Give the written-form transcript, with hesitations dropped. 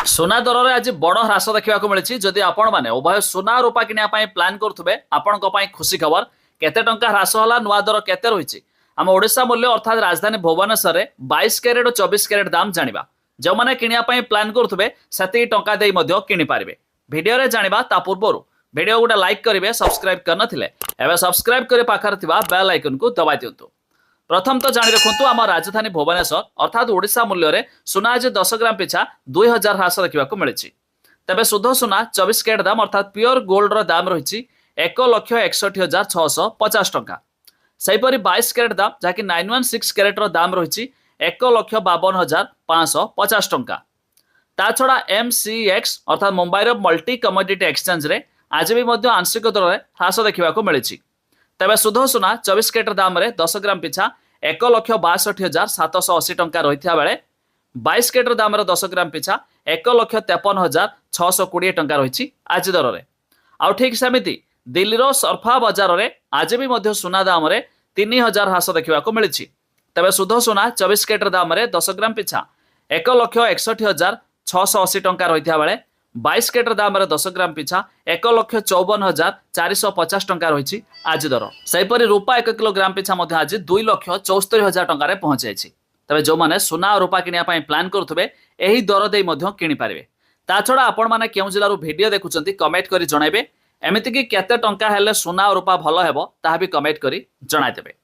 सुना दर में आज बड़ ह्रास देखा मिली जदि आपण मैंने उभय सुना रूपा किनापी प्लां करुवे आपण खुशी खबर केते टंका ह्रास होला नुआ दर केते रही आम ओडिशा मूल्य अर्थात राजधानी भुवनेश्वर में 22 कैरेट और 24 कैरेट दाम जाना जो मैंने किनापी प्लां करुवे से टंका दे किपारे भिडियो जाना ता पूर्व भिडियो गोटे लाइक करेंगे सब्सक्राइब करते सब्सक्राइब कर पाखर बेल आइकन को दबाई दिंतु। प्रथम तो जाणी रखु आम राजधानी भुवनेश्वर अर्थात ओडिशा मूल्य में सुना आज 10 ग्राम पिछा 2000 ह्रास देखा मिली तेज शुद्ध सुना 24 कैरेट दाम अर्थात प्योर गोल्ड दाम रही 1,61,650 टंका। सेहीपरि 22 कैरेट दाम जहाँकि 916 कैरेट दाम रही 1,52,550 टंका। ता छड़ा MCX अर्थात मुंबई मल्टी कमोडिटी एक्सचेंज रे आज भी आंशिक दर में ह्रास देखा मिली तेज शुद्ध सुना 24 कैरेट दाम रे 10 ग्राम पिछा 1,62,780 टंका रही बेले 22 कैरेट दाम रे 10 ग्राम पिछा 1,53,620 टंका रही आज दर में। आउ ठीक सेमिति दिल्लीर सरफा बजार में आज भी सुना दाम रे 3,000 ह्रास देखा मिली तेज शुद्ध सुना 24 कैरेट दाम रे 10 ग्राम पिछा 1,61,680 टंका रही बेले 22 कैरेट दाम रे 10 ग्राम पिछा 1,54,450 टंका रही आज दर। सेहीपरि रूपा 1 किलोग्राम पिछा आज 2,74,000 टंका पहुंच जाइए तेज जो मैंने सुना और रूपा किनापी प्लां करुवे यही दर दे किनी पारे। ता छड़ा आपण मैंने केउ जिल्लारू वीडियो देखुचंती कमेंट करी जणाइबे एमिति कि केते टंका हेले सुना और रूपा भलो हेबो ताहा भी कमेंट करी जणाइदेबे।